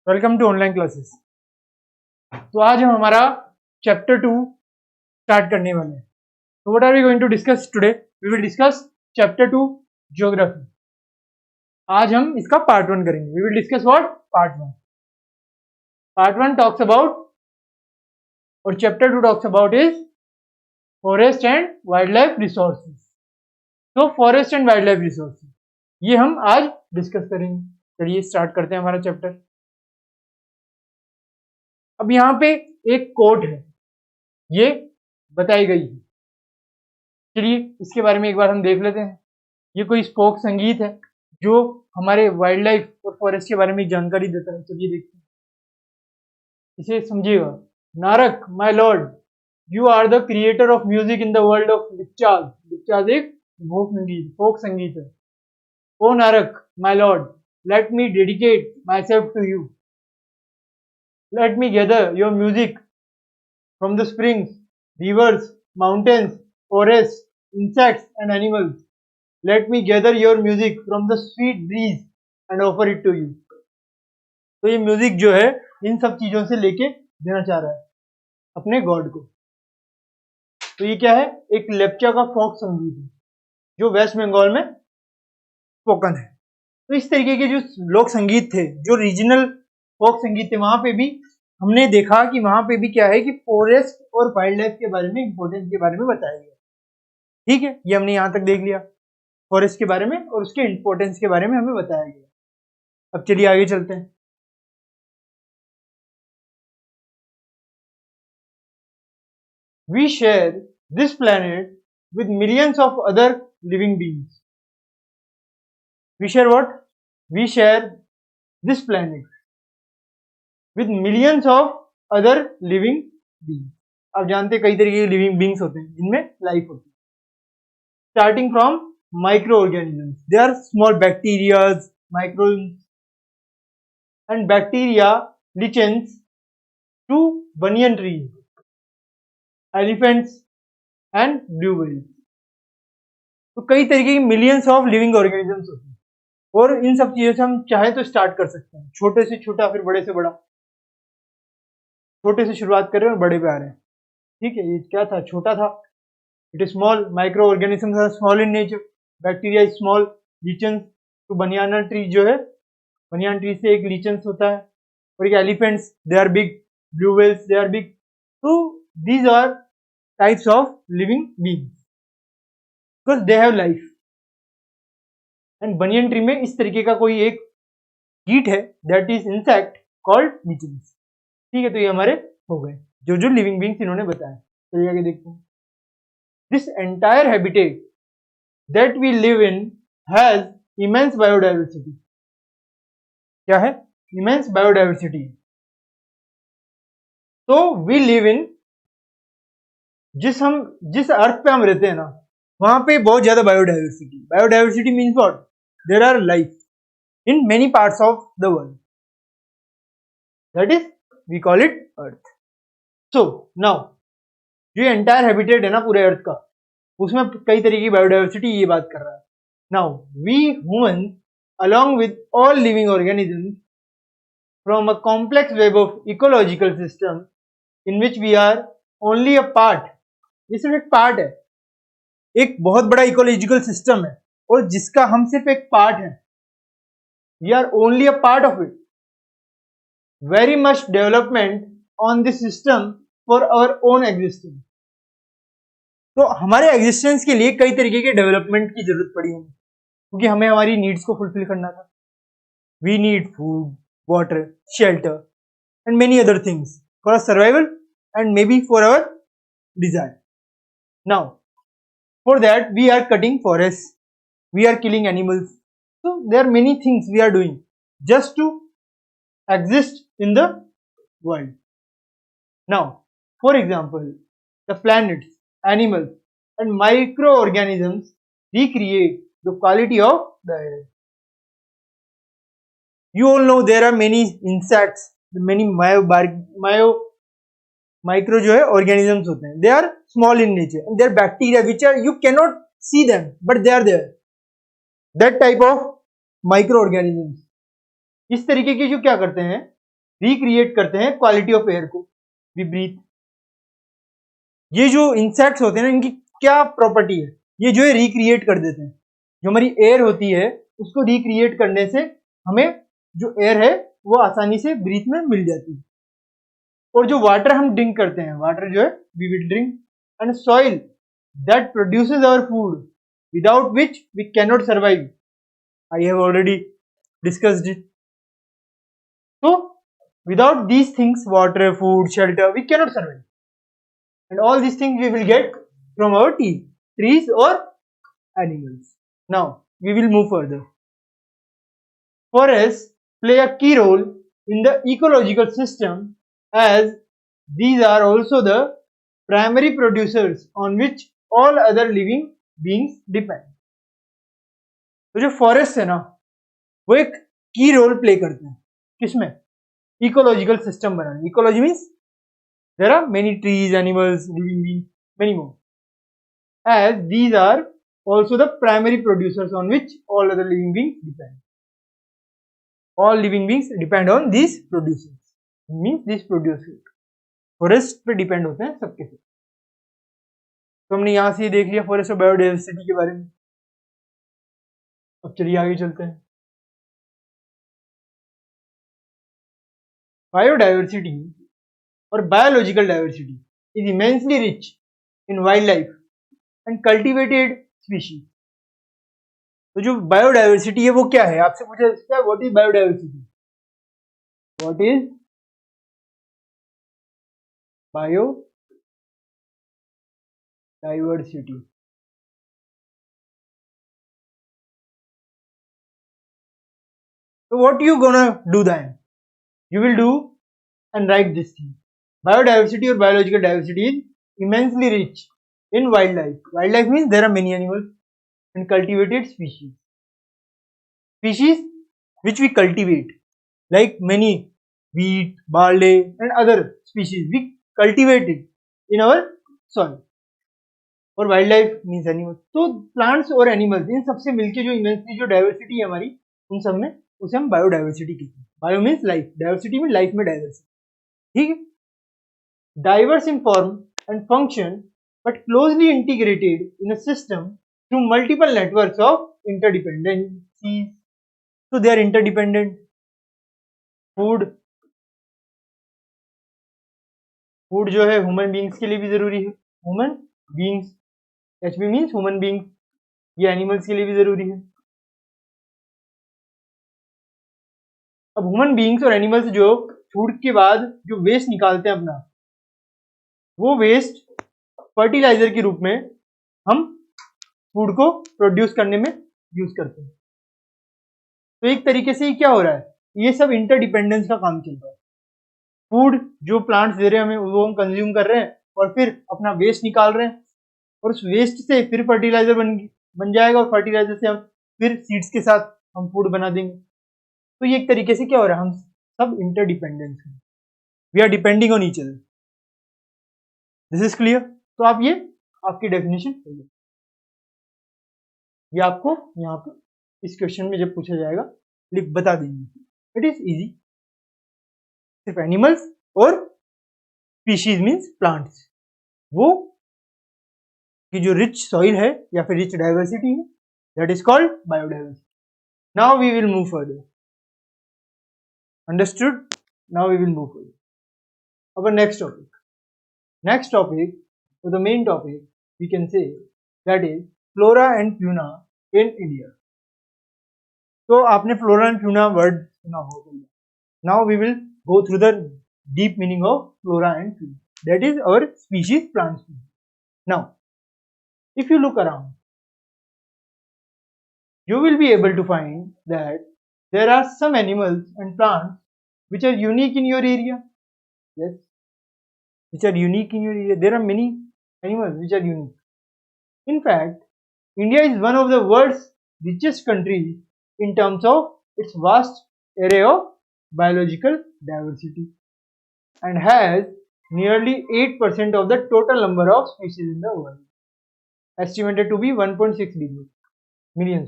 Welcome to online classes. तो आज हम हमारा चैप्टर 2 स्टार्ट करने वाले हैं। तो what are we going to discuss today? We will discuss chapter 2 geography. आज हम इसका पार्ट 1 करेंगे। We will discuss what? Part 1। Part 1 talks about और chapter 2 talks about is forest and wildlife resources. तो forest and wildlife resources ये हम आज discuss करेंगे। चलिए स्टार्ट करते हैं हमारा चैप्टर। अब यहाँ पे एक कोट है, ये बताई गई है। चलिए इसके बारे में एक बार हम देख लेते हैं। ये कोई स्पोक संगीत है जो हमारे वाइल्ड लाइफ और फॉरेस्ट के बारे में जानकारी देता है। चलिए देखते हैं, इसे समझिएगा। Narak my lord, you are the creator of music in the world of Lepchas. Lepchas एक फोक संगीत है। O Narak my lord, let me dedicate myself to you. Let me gather your music from the springs, rivers, mountains, forests, insects and animals. Let me gather your music from the sweet breeze and offer it to you. तो ये music जो है इन सब चीजों से लेके देना चाह रहा है अपने गॉड को। तो ये क्या है? एक लेप्चा का फोक संगीत है जो वेस्ट बंगाल में स्पोकन है। तो इस तरीके के जो लोक संगीत थे, जो रीजनल फोक संगीत थे, वहां पे भी हमने देखा कि वहां पे भी क्या है कि फॉरेस्ट और वाइल्ड लाइफ के बारे में, इंपॉर्टेंस के बारे में बताया गया। ठीक है, ये हमने यहां तक देख लिया। फॉरेस्ट के बारे में और उसके इंपॉर्टेंस के बारे में हमें बताया गया। अब चलिए आगे चलते हैं। We share this planet with millions of other living beings. We share what? We share this planet with millions of other living beings। आप जानते हैं कई तरीके के लिविंग बींग्स होते हैं जिनमें लाइफ होती है। Starting from microorganisms, they are small bacterias, microbes and bacteria lichens to banyan trees, elephants and blue whales. तो कई तरीके की मिलियंस ऑफ लिविंग ऑर्गेनिजम्स होते हैं और इन सब चीजों से हम चाहे तो स्टार्ट कर सकते हैं, छोटे से छोटा फिर बड़े से बड़ा। छोटे से शुरुआत कर रहे हैं और बड़े पे आ रहे हैं। ठीक है, ये क्या था? छोटा था। It is small, microorganisms are small in nature, bacteria is small, lichens to banyan tree जो है, बनियान ट्री से एक लीचेंस होता है। और एक elephants, they are big, blue whales, they are big. तो these are types of living beings because they have life. And banyan tree में इस तरीके का कोई एक कीट है, that is insect called lichens. ठीक है, तो ये हमारे हो गए जो जो लिविंग बीइंग्स इन्होंने बताया। चलिए आगे देखते हैं। This entire habitat that we live in has immense biodiversity. क्या है? Immense biodiversity. तो वी लिव इन, जिस अर्थ पे हम रहते हैं ना, वहां पे बहुत ज्यादा biodiversity. Biodiversity means what? There are life in many parts of the world, that is we call it earth। so now जो एंटायर हैबिटेट है ना पूरे अर्थ का, उसमें कई तरीके की बायोडाइवर्सिटी ये बात कर रहा है। now we humans along with all living organisms from a complex web of ecological system in which we are only a part, ये सिर्फ एक पार्ट है, एक बहुत बड़ा इकोलॉजिकल सिस्टम है और जिसका हम सिर्फ एक पार्ट है। we are only a part of it। very much development on this system for our own existence। तो हमारे एग्जिस्टेंस के लिए कई तरीके के डेवलपमेंट की जरूरत पड़ी हमें, क्योंकि हमें हमारी नीड्स को फुलफिल करना था। We need food, water, shelter and many other things for survival and may be for our desire. Now for that we are cutting forest, we are killing animals. so there are many things we are doing just to exist in the world। now for example, the planets, animals and microorganisms recreate the quality of the air। you all know there are many insects, many micro जो है organisms होते हैं, they are small in nature and they are bacteria which are, you cannot see them but they are there, that type of microorganisms। इस तरीके के जो क्या करते हैं रिक्रिएट करते हैं क्वालिटी ऑफ एयर को, वी ब्रीथ। ये जो इंसेक्ट्स होते हैं ना, इनकी क्या प्रॉपर्टी है, ये जो है रिक्रिएट कर देते हैं। जो हमारी एयर होती है उसको रिक्रिएट करने से हमें जो एयर है वो आसानी से ब्रीथ में मिल जाती है। और जो वाटर हम ड्रिंक करते हैं, वाटर जो है we will drink, and soil that produces our food without which we can not survive. I have already discussed it. So without these things, water, food, shelter, we cannot survive. And all these things we will get from our trees or animals. Now we will move further. Forests play a key role in the ecological system, as these are also the primary producers on which all other living beings depend. तो जो forest है ना, वो एक की role play करते हैं किसमें, इकोलॉजिकल सिस्टम बनाने। Ecology means there are many trees, animals, living beings, many more, as these are also the primary producers on which all other living beings depend. All living beings depend on these producers, means these producers forest पे depend होते हैं सबके सब। तो हमने यहां से ये देख लिया फॉरेस्ट और बायोडाइवर्सिटी के बारे में। अब चलिए आगे चलते हैं। बायोडाइवर्सिटी और biological diversity is immensely rich in wild life and cultivated species. तो जो बायोडाइवर्सिटी है वो क्या है, आपसे पूछा जाता है what is biodiversity. What is biodiversity? So what you gonna do then? You will do and write this thing. Biodiversity or biological diversity is immensely rich in wildlife. Wildlife means there are many animals and cultivated species. Species which we cultivate, like many wheat, barley and other species, we cultivate it in our soil. और wild life means animals. तो plants और animals in सबसे मिलके जो immensely जो diversity है हमारी, उन सब में उसे हम बायोडाइवर्सिटी कहते हैं। Bio means life, diversity mean life में डाइवर्सिटी। ठीक है, diverse in form and function but closely integrated in a system through multiple networks of interdependencies. तो दे आर इंटरडिपेंडेंट। फूड जो है ह्यूमन बींग्स के लिए भी जरूरी है। Human beings, HB means human beings, ये एनिमल्स के लिए भी जरूरी है। अब ह्यूमन बींग्स और एनिमल्स जो फूड के बाद जो वेस्ट निकालते हैं अपना, वो वेस्ट फर्टिलाइजर के रूप में हम फूड को प्रोड्यूस करने में यूज करते हैं। तो एक तरीके से ये क्या हो रहा है, ये सब इंटरडिपेंडेंस का काम चल रहा है। फूड जो प्लांट्स दे रहे हैं हमें, वो हम कंज्यूम कर रहे हैं और फिर अपना वेस्ट निकाल रहे हैं, और उस वेस्ट से फिर फर्टिलाइजर बन जाएगा, और फर्टिलाइजर से हम फिर सीड्स के साथ हम फूड बना देंगे। तो ये एक तरीके से क्या हो रहा है, हम सब इंटरडिपेंडेंस हैं, we are depending on each other. This is clear? तो आप ये आपकी डेफिनेशन है, ये आपको यहाँ पे इस क्वेश्चन में जब पूछा जाएगा लिख बता देंगे। It is easy. सिर्फ एनिमल्स और स्पीशीज मीन्स प्लांट्स, वो की जो रिच सॉइल है या फिर रिच डाइवर्सिटी है, that is called biodiversity. Now we will move further. Understood? Now we will move forward. Our next topic. Next topic, or the main topic, we can say that is flora and fauna in India. So आपने flora and fauna word सुना होगा। Now we will go through the deep meaning of flora and fauna. That is our species, plant species. Now, if you look around, you will be able to find that there are some animals and plants which are unique in your area. Yes, which are unique in your area. There are many animals which are unique. In fact, India is one of the world's richest countries in terms of its vast array of biological diversity and has nearly 8% of the total number of species in the world, estimated to be 1.6 million.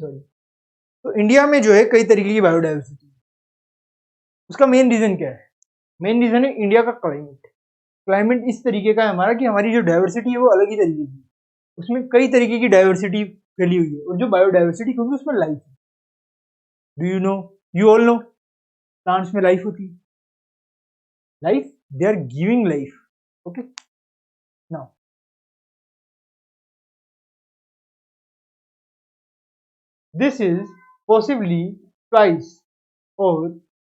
तो India में जो है कई तरीके की biodiversity. उसका main reason क्या है? मेन रीजन है इंडिया का क्लाइमेट। क्लाइमेट इस तरीके का है हमारा कि हमारी जो डाइवर्सिटी है वो अलग ही तरीके की, उसमें कई तरीके की डाइवर्सिटी फैली हुई है, और जो बायोडाइवर्सिटी क्योंकि उसमें लाइफ है। Do you know, you all know plants में लाइफ होती है, life, they are giving life. Okay, now this is possibly twice or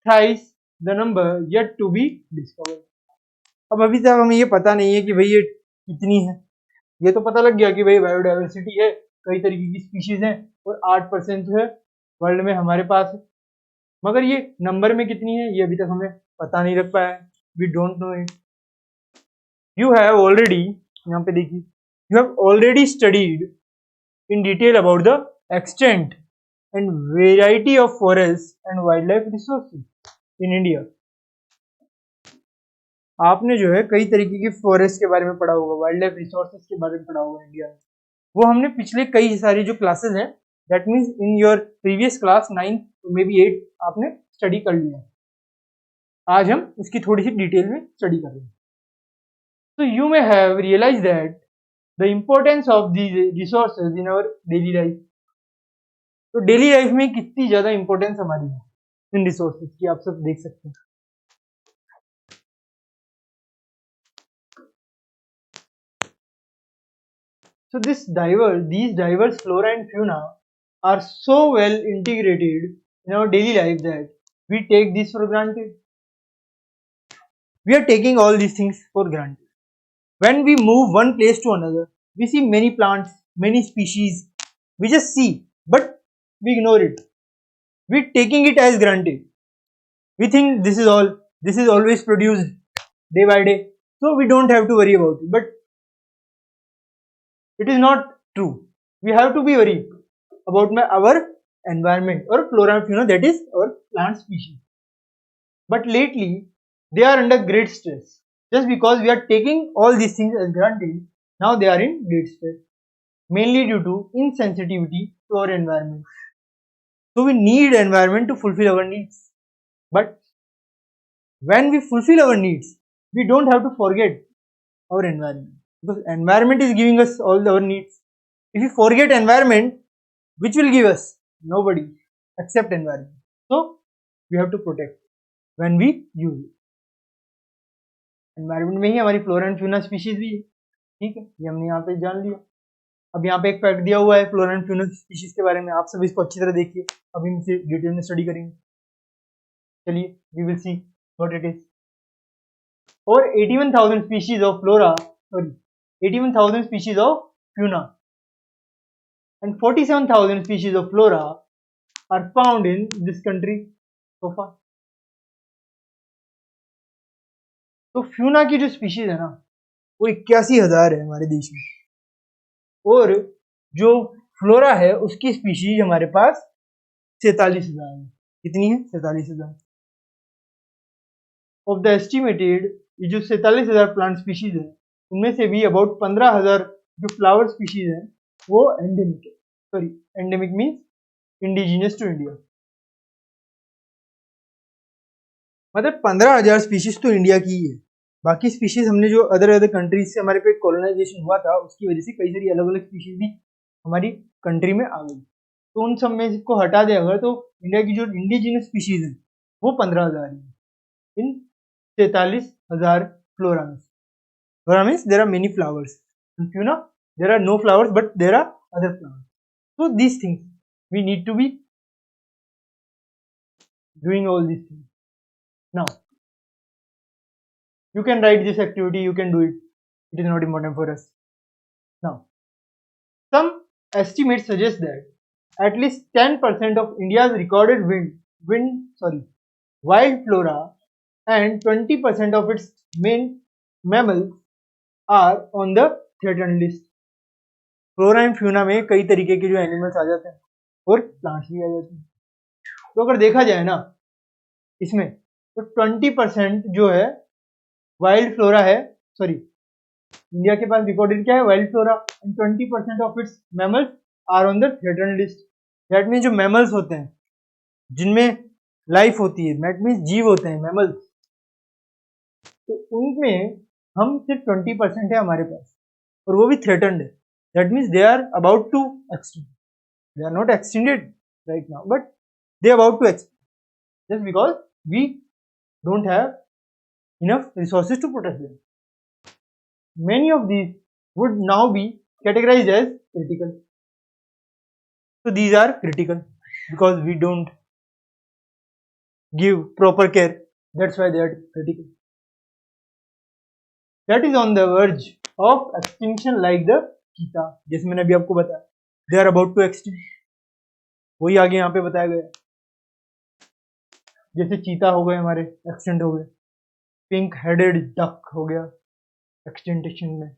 thrice the number yet to be discovered। अब अभी तक हमें ये पता नहीं है कि भाई ये कितनी है, ये तो पता लग गया कि भाई बायोडाइवर्सिटी है, कई तरीके की स्पीशीज हैं, और 8% जो है वर्ल्ड में हमारे पास है, मगर ये नंबर में कितनी है ये अभी तक हमें पता नहीं लग पाया है। We don't know it. You have already, यहाँ पे देखिए, you have already studied in detail about the extent and variety of forests and wildlife resources in India। आपने जो है कई तरीके की फॉरेस्ट के बारे में पढ़ा होगा, वाइल्ड लाइफ रिसोर्सेज के बारे में पढ़ा होगा इंडिया में, वो हमने पिछले कई सारी जो क्लासेस हैं, that means in your previous class 9 may be 8 आपने स्टडी कर लिया है। आज हम उसकी थोड़ी सी डिटेल में स्टडी कर रहे हैं। तो you may have realize that the importance of these resources in our daily life. तो डेली लाइफ में कितनी ज्यादा इंपॉर्टेंस हमारी है इन रिसोर्सेज की, आप सब देख सकते हैं। So these diverse flora and fauna are so well integrated in our daily life that we take this for granted. We are taking all these things for granted. When we move one place to another, we see many plants, many species. We just see, but we ignore it. We taking it as granted. We think this is all. This is always produced day by day, so we don't have to worry about it. But it is not true. We have to be worried about our environment or flora and fauna, that is our plant species. But lately, they are under great stress. Just because we are taking all these things as granted, now they are in great stress. Mainly due to insensitivity to our environment. So we need environment to fulfill our needs. But when we fulfill our needs, we don't have to forget our environment. Because environment is giving us all our needs. If we forget environment, which will give us? Nobody except environment. So we have to protect when we use it. Environment में ही हमारी flora and fauna species भी है, ठीक है, ये हमने यहाँ पे जान लिया। अब यहाँ पे एक फैक्ट दिया हुआ है फ्लोरा एंड फ्यूना स्पीशीज के बारे में, आप सब इसको अच्छी तरह देखिए, अभी हम इसे डिटेल में स्टडी करेंगे। चलिए, we will see what it is. और 81,000 species of flora, sorry 81,000 species of fauna and 47,000 species of flora are found in this country so far। तो फ्यूना की जो स्पीशीज है ना वो 81,000 है हमारे देश में, और जो फ्लोरा है उसकी स्पीशीज हमारे पास 47,000 है। कितनी है? 47,000। ऑफ द एस्टिमेटेड, ये जो 47,000 प्लांट स्पीशीज है उनमें से भी अबाउट 15,000 जो फ्लावर स्पीशीज है वो एंडेमिक है। Sorry, endemic means indigenous to India. मतलब 15,000 स्पीशीज तो इंडिया की ही है, बाकी स्पीशीज हमने जो अदर कंट्रीज से हमारे पे कॉलोनाइजेशन हुआ था उसकी वजह से कई सारी अलग अलग स्पीशीज भी हमारी कंट्री में आ गई, तो उन सब में को हटा दे अगर, तो इंडिया की जो इंडिजिनियस स्पीशीज है वो 15,000 है इन 43,000 फ्लोरा में। Flora means there are many flowers, fauna there are no flowers but there are other flowers. So these things we need to be doing all these things. Now you can write this activity, you can do it, it is not important for us. Now some estimates suggest that at least 10% of India's recorded wild flora and 20% of its main mammals are on the threatened list। Flora and fauna में कई तरीके के जो animals आ जाते हैं और plants भी आ जाते हैं। तो अगर देखा जाए ना इसमें, तो 20% जो है वाइल्ड फ्लोरा है, सॉरी इंडिया के पास रिकॉर्डेड क्या है? Wild flora, and 20% of its mammals are on the threatened list. That means जो मैमल्स होते हैं जिनमें लाइफ होती है, दैट मीन्स जीव होते हैं मैमल्स, तो उनमें हम सिर्फ 20% है हमारे पास, और वो भी थ्रेटन्ड है. That means they are about to extinct. They are not extincted right now, but they are about to extinct just because we don't have enough resources to protect them. Many of these would now be categorized as critical. So these are critical because we don't give proper care. That's why they are critical. That is on the verge of extinction, like the cheetah. जैसे मैंने अभी आपको बताया, they are about to extinct. वही आगे यहाँ पे बताया गया. जैसे चीता हो गए हमारे, एक्सटेंट हो गए. पिंक हेडेड डक हो गया एक्सटेंटेशन में.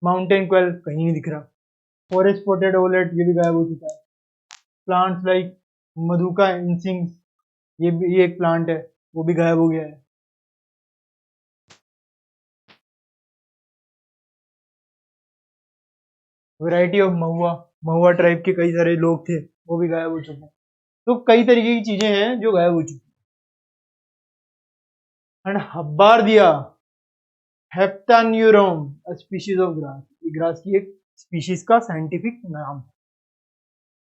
माउंटेन क्वेल कहीं नहीं दिख रहा. फॉरेस्ट स्पॉटेड ओवलेट ये भी गायब हो चुका है. प्लांट्स लाइक मधुका इंसिंग्स, ये एक प्लांट है, वो भी गायब हो गया है. वैरायटी ऑफ महुआ ट्राइब के कई सारे लोग थे, वो भी गायब हो चुके हैं. तो कई तरीके की चीजें हैं जो गायब हो चुकी हैं. And Hubbardia heptaneuron, a species of grass. ये ग्रास की एक स्पीशीज का साइंटिफिक नाम है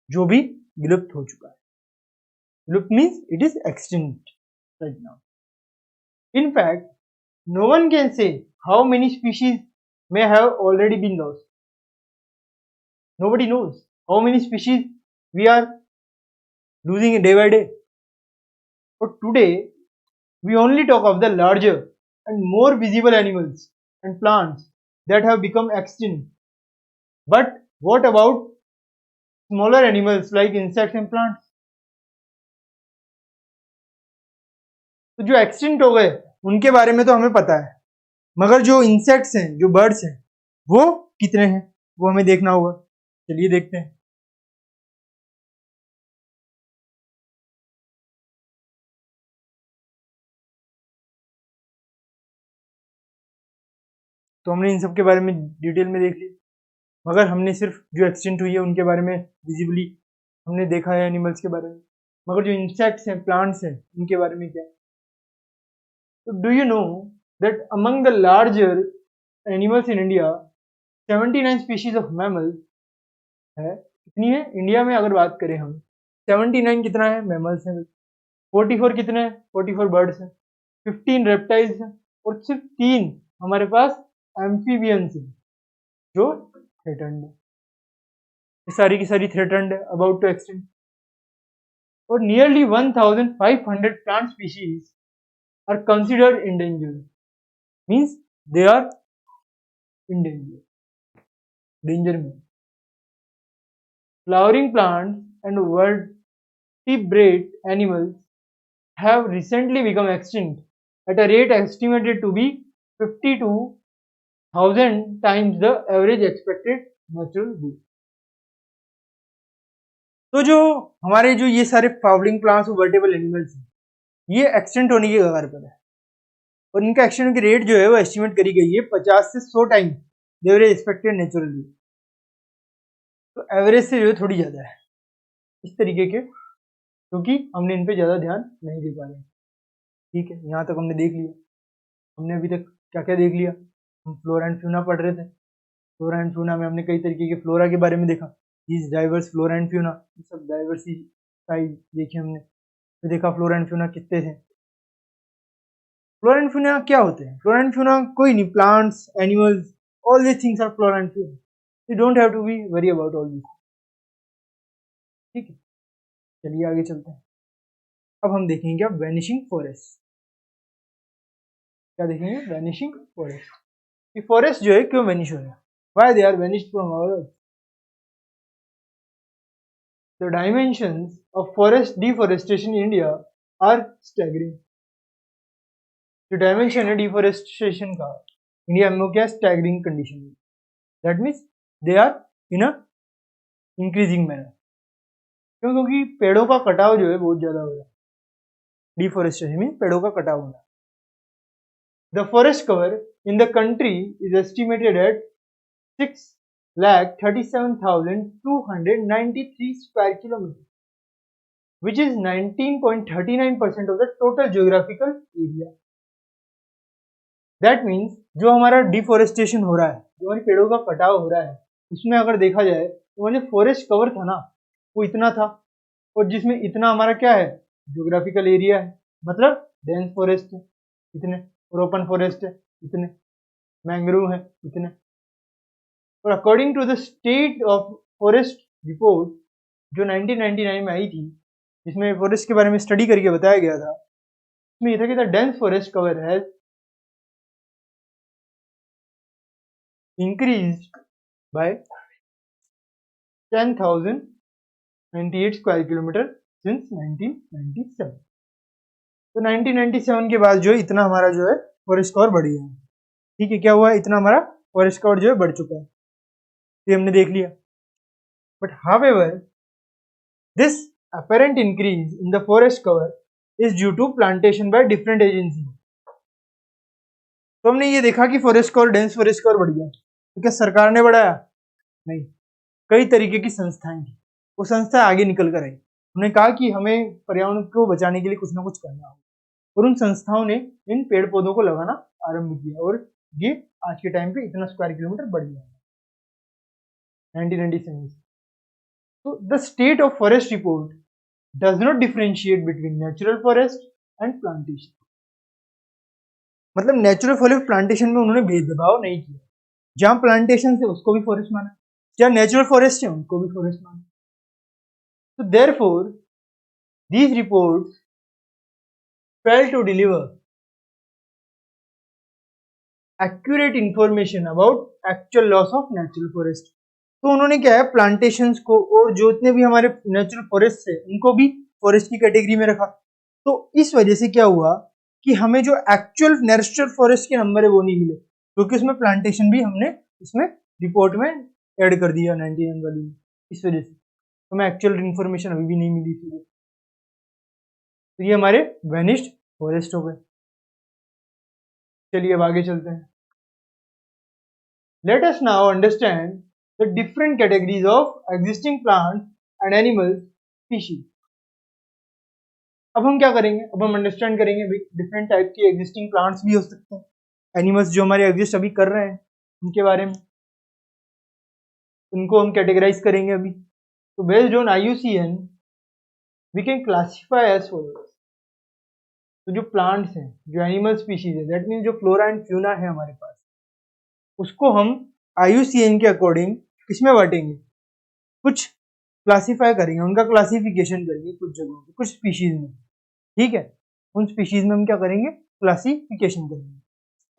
जो भी विलुप्त हो चुका है. विलुप्त means it is extinct right now. In fact no one can say how many species may have already been lost. Nobody knows how many species we are losing day by day. But today we only talk of the larger and more visible animals and plants that have become extinct. But what about smaller animals like insects and plants? तो जो extinct हो गए उनके बारे में तो हमें पता है, मगर जो इंसेक्ट्स हैं, जो बर्ड्स हैं, वो कितने हैं वो हमें देखना होगा. चलिए देखते हैं. तो हमने इन सब के बारे में डिटेल में देख लिया, मगर हमने सिर्फ जो एक्सटिंक्ट हुई है उनके बारे में विजिबली हमने देखा है, एनिमल्स के बारे में. मगर जो इंसेक्ट्स हैं, प्लांट्स हैं, उनके बारे में क्या है? तो do you know that among the larger animals in India 79 species of mammals है. कितनी है इंडिया में अगर बात करें हम? 79 कितना है? मैमल्स हैं. 44 कितने हैं? 44 बर्ड्स हैं. 15 रेप्टाइल्स हैं, और सिर्फ 3 हमारे पास एम्फीबियंस हैं जो थ्रेटन्ड है. सारी की सारी थ्रेटन्ड है, अबाउट टू एक्सटिंक्ट. और nearly 1500 plant species are considered endangered. Means they are in danger में. Flowering plants and vertebrate animals have recently become extinct at a rate estimated to be 52,000 times the average expected natural growth. तो जो हमारे जो ये सारे flowering plants और vertebral animals हैं, ये एक्सटेंट होने की कगार पर है, और इनका एक्सटेंट की रेट जो है वो एस्टिमेट करी गई है 50 से 100 time the average expected natural growth. तो एवरेज से जो है थोड़ी ज़्यादा है इस तरीके के, क्योंकि हमने इन पे ज़्यादा ध्यान नहीं दे पा रहे. ठीक है, यहाँ तक हमने देख लिया. हमने अभी तक क्या क्या देख लिया? हम फ्लोरा एंड फ्यूना पढ़ रहे थे. फ्लोरा एंड फ्यूना में हमने कई तरीके के फ्लोरा के बारे में देखा. This diverse flora and fauna, सब डाइवर्सिटी देखी हमने. तो देखा फ्लोरा एंड फ्यूना कितने थे. फ्लोरा एंड फ्यूना क्या होते हैं? फ्लोरा एंड फ्यूना कोई नहीं, plants, animals, all these things are flora and fauna. You don't have to be worry about all this. ठीक है, चलिए आगे चलते हैं. अब हम देखेंगे अब वैनिशिंग फॉरेस्ट. क्या देखेंगे? Vanishing forest. ये फॉरेस्ट जो है क्यों वैनिश हो रहा है? Why they are vanished from our earth? The dimensions of forest deforestation in India are staggering. जो डायमेंशन है डिफॉरेस्टेशन का इंडिया में, वो क्या? स्टैगरिंग कंडीशन में. That means they are in a increasing manner. क्यों? क्योंकि पेड़ों का कटाव जो है बहुत ज्यादा हो रहा है. डिफॉरेस्टेशन मीन पेड़ों का कटाव होना. The forest cover in the country is estimated at 6,37,293 square kilometers, which is 19.39% of the total geographical area. That means जो हमारा डिफोरेस्टेशन हो रहा है, जो हमारे पेड़ों का कटाव हो रहा है, उसमें अगर देखा जाए तो जो फॉरेस्ट कवर था ना वो इतना था, और जिसमें इतना हमारा क्या है, ज्योग्राफिकल एरिया है, मतलब डेंस फॉरेस्ट है इतने, और ओपन फॉरेस्ट है इतने, मैंग्रोव है इतने। और according to the state of forest report जो 1999 में आई थी, जिसमें फॉरेस्ट के बारे में स्टडी करके बताया गया था, उसमें ये था कि the dense forest cover has increased by 10,098 square kilometre since 1997। तो 1997 के बाद जो है इतना हमारा जो है फॉरेस्ट कवर बढ़ गया है। ठीक है, क्या हुआ है, इतना हमारा फॉरेस्ट कवर जो है बढ़ चुका है, ये हमने देख लिया। But however this apparent increase in the forest cover is due to plantation by different agencies। तो हमने ये देखा कि forest cover, dense forest cover बढ़ गया, तो क्या सरकार ने बढ़ाया? नहीं, कई तरीके की संस्थाएं थी, वो संस्थाएं आगे निकल कर आई, उन्होंने कहा कि हमें पर्यावरण को बचाने के लिए कुछ ना कुछ करना होगा, और उन संस्थाओं ने इन पेड़ पौधों को लगाना आरंभ किया, और ये आज के टाइम पे इतना स्क्वायर किलोमीटर बढ़ गया 1997 से। तो the state of forest report does not differentiate between natural forest and plantation. मतलब नेचुरल फॉरेस्ट प्लांटेशन में उन्होंने भेदभाव नहीं किया, जहां प्लांटेशन है उसको भी फॉरेस्ट माना, जहां नेचुरल फॉरेस्ट है उनको भी फॉरेस्ट माना। तो therefore these reports fail to deliver accurate information about actual loss of natural forest। तो उन्होंने क्या है, प्लांटेशंस को और जो इतने भी हमारे नेचुरल फॉरेस्ट है उनको भी फॉरेस्ट की कैटेगरी में रखा। तो इस वजह से क्या हुआ कि हमें जो एक्चुअल नेचुरल फॉरेस्ट के नंबर है वो नहीं मिले, क्योंकि उसमें प्लांटेशन भी हमने इसमें रिपोर्ट में ऐड कर दिया 99 वाली में, इस वजह से हमें एक्चुअल इन्फॉर्मेशन अभी भी नहीं मिली थी। तो ये हमारे वेनिस्ड फॉरेस्ट हो गए। चलिए अब आगे चलते हैं। Let us now understand the different categories of existing plants and animal species. अब हम क्या करेंगे, अब हम अंडरस्टैंड करेंगे डिफरेंट टाइप के एग्जिस्टिंग प्लांट्स भी हो सकते हैं, एनिमल्स जो हमारे एग्जिस्ट अभी कर रहे हैं उनके बारे में, उनको हम कैटेगराइज करेंगे अभी। तो based on IUCN we can classify as follows. तो जो प्लांट्स हैं, जो एनिमल स्पीशीज है, दैट मीन्स जो फ्लोरा एंड फ्यूना है हमारे पास, उसको हम IUCN के अकॉर्डिंग किसमें बांटेंगे, कुछ क्लासिफाई करेंगे, उनका क्लासिफिकेशन करेंगे कुछ जगहों पे, कुछ स्पीशीज में। ठीक है, उन स्पीशीज में हम क्या करेंगे, क्लासिफिकेशन करेंगे।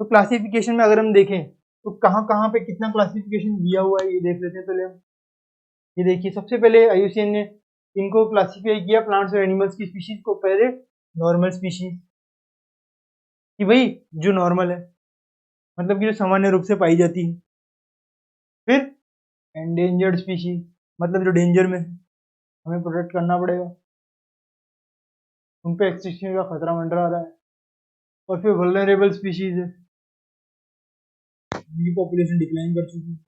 तो क्लासिफिकेशन में अगर हम देखें तो कहाँ कहाँ पे कितना क्लासिफिकेशन दिया हुआ है ये देख लेते हैं पहले हम। ये देखिए, सबसे पहले IUCN ने इनको क्लासिफाई किया प्लांट्स और एनिमल्स की स्पीशीज को, पहले नॉर्मल स्पीशीज कि भाई जो नॉर्मल है, मतलब कि जो सामान्य रूप से पाई जाती है। फिर एंडेंजर्ड स्पीशीज, मतलब जो डेंजर में है, हमें प्रोटेक्ट करना पड़ेगा, उन पे एक्सटिंक्शन का खतरा मंडरा रहा है। और फिर वल्नरेबल स्पीशीज है, जिनकी पॉपुलेशन डिक्लाइन कर चुकी है।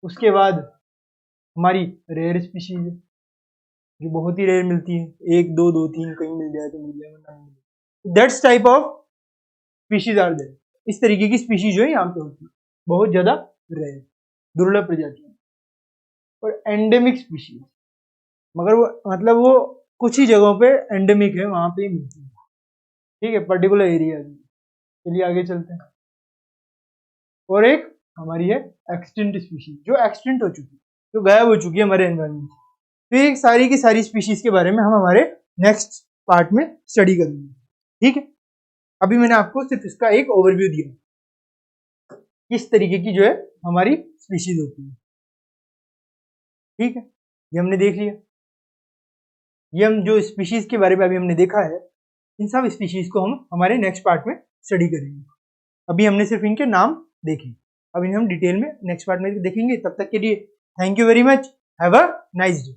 उसके बाद हमारी रेयर स्पीशीज है, जो बहुत ही रेयर मिलती है, 1 2 2 3 कहीं मिल जाए तो मिल जाए, वरना नहीं मिले। That's type of species are there. इस तरीके की स्पीशीज जो है यहाँ पे होती है, बहुत ज्यादा रेयर, दुर्लभ प्रजातियां। और एंडेमिक स्पीशीज, मगर वो मतलब वो कुछ ही जगहों पे एंडेमिक है, वहां पे ही मिलती है। ठीक है, पर्टिकुलर एरिया। चलिए आगे चलते हैं। और एक हमारी है एक्सटिंक्ट स्पीशीज, जो एक्सटिंक्ट हो चुकी है, जो गायब हो चुकी है हमारे एनवायरमेंट। तो ये सारी की सारी स्पीशीज के बारे में हम हमारे नेक्स्ट पार्ट में स्टडी करेंगे। ठीक है, अभी मैंने आपको सिर्फ इसका एक ओवरव्यू दिया, किस तरीके की जो है हमारी स्पीशीज होती है। ठीक है, ये हमने देख लिया। ये हम जो स्पीशीज के बारे में अभी हमने देखा है, इन सब स्पीशीज को हम हमारे नेक्स्ट पार्ट में स्टडी करेंगे। अभी हमने सिर्फ इनके नाम देखे, अब इन्हें हम डिटेल में नेक्स्ट पार्ट में देखेंगे। तब तक के लिए thank you very much, have a nice day.